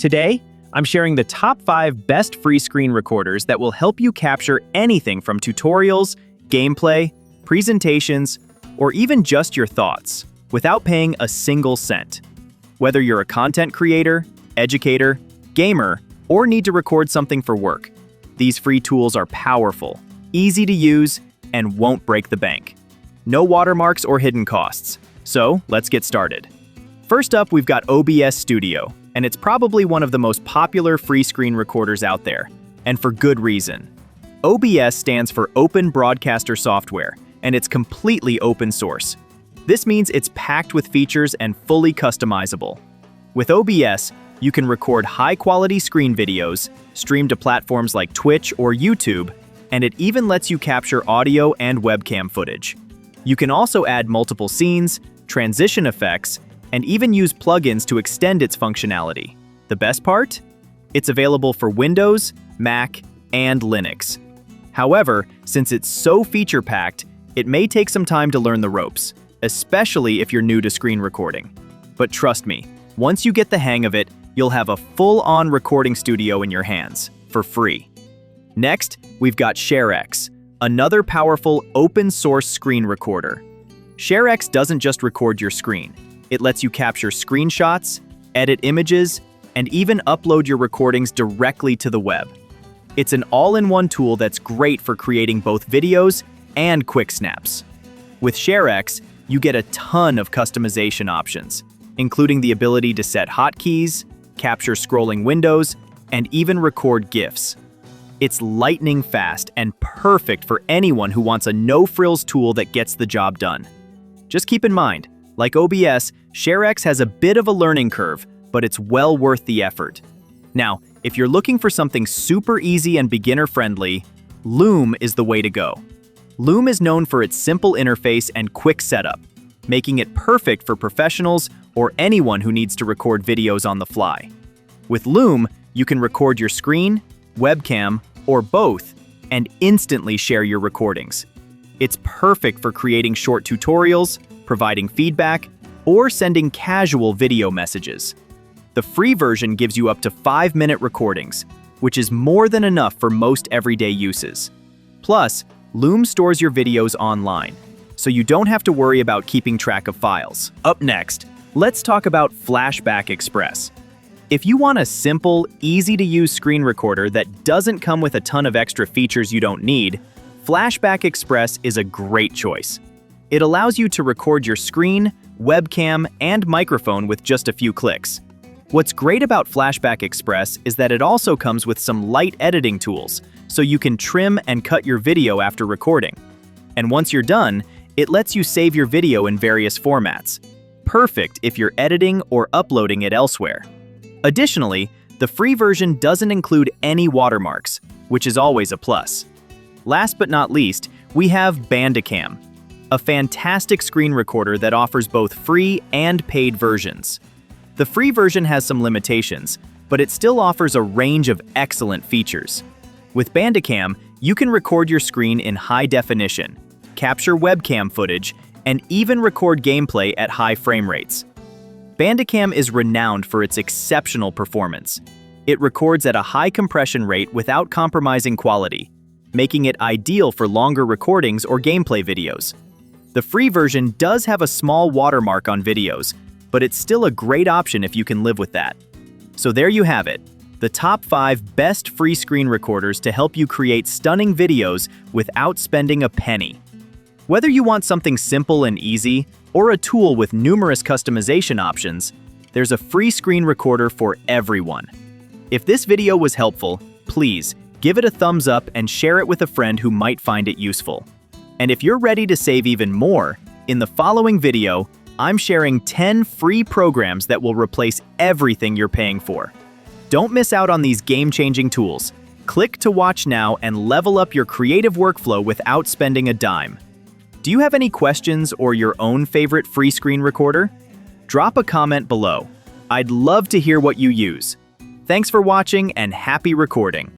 Today, I'm sharing the top 5 best free screen recorders that will help you capture anything from tutorials, gameplay, presentations, or even just your thoughts without paying a single cent. Whether you're a content creator, educator, gamer, or need to record something for work, these free tools are powerful, easy to use, and won't break the bank. No watermarks or hidden costs. So, let's get started. First up, we've got OBS Studio, and it's probably one of the most popular free screen recorders out there, and for good reason. OBS stands for Open Broadcaster Software, and it's completely open source. This means it's packed with features and fully customizable. With OBS, you can record high-quality screen videos, stream to platforms like Twitch or YouTube, and it even lets you capture audio and webcam footage. You can also add multiple scenes, transition effects, and even use plugins to extend its functionality. The best part? It's available for Windows, Mac, and Linux. However, since it's so feature-packed, it may take some time to learn the ropes, especially if you're new to screen recording. But trust me, once you get the hang of it, you'll have a full-on recording studio in your hands, for free. Next, we've got ShareX, another powerful open-source screen recorder. ShareX doesn't just record your screen. It lets you capture screenshots, edit images, and even upload your recordings directly to the web. It's an all-in-one tool that's great for creating both videos and quick snaps. With ShareX, you get a ton of customization options, including the ability to set hotkeys, capture scrolling windows, and even record GIFs. It's lightning fast and perfect for anyone who wants a no-frills tool that gets the job done. Just keep in mind, like OBS, ShareX has a bit of a learning curve, but it's well worth the effort. Now, if you're looking for something super easy and beginner-friendly, Loom is the way to go. Loom is known for its simple interface and quick setup, making it perfect for professionals or anyone who needs to record videos on the fly. With Loom, you can record your screen, webcam, or both, and instantly share your recordings. It's perfect for creating short tutorials, providing feedback, or sending casual video messages. The free version gives you up to 5-minute recordings, which is more than enough for most everyday uses. Plus, Loom stores your videos online, so you don't have to worry about keeping track of files. Up next, let's talk about Flashback Express. If you want a simple, easy-to-use screen recorder that doesn't come with a ton of extra features you don't need, Flashback Express is a great choice. It allows you to record your screen, webcam, and microphone with just a few clicks. What's great about Flashback Express is that it also comes with some light editing tools, so you can trim and cut your video after recording. And once you're done, it lets you save your video in various formats. Perfect if you're editing or uploading it elsewhere. Additionally, the free version doesn't include any watermarks, which is always a plus. Last but not least, we have Bandicam, a fantastic screen recorder that offers both free and paid versions. The free version has some limitations, but it still offers a range of excellent features. With Bandicam, you can record your screen in high definition, capture webcam footage, and even record gameplay at high frame rates. Bandicam is renowned for its exceptional performance. It records at a high compression rate without compromising quality, making it ideal for longer recordings or gameplay videos. The free version does have a small watermark on videos, but it's still a great option if you can live with that. So there you have it, the top 5 best free screen recorders to help you create stunning videos without spending a penny. Whether you want something simple and easy, or a tool with numerous customization options, there's a free screen recorder for everyone. If this video was helpful, please give it a thumbs up and share it with a friend who might find it useful. And if you're ready to save even more, in the following video, I'm sharing 10 free programs that will replace everything you're paying for. Don't miss out on these game-changing tools. Click to watch now and level up your creative workflow without spending a dime. Do you have any questions or your own favorite free screen recorder? Drop a comment below. I'd love to hear what you use. Thanks for watching and happy recording.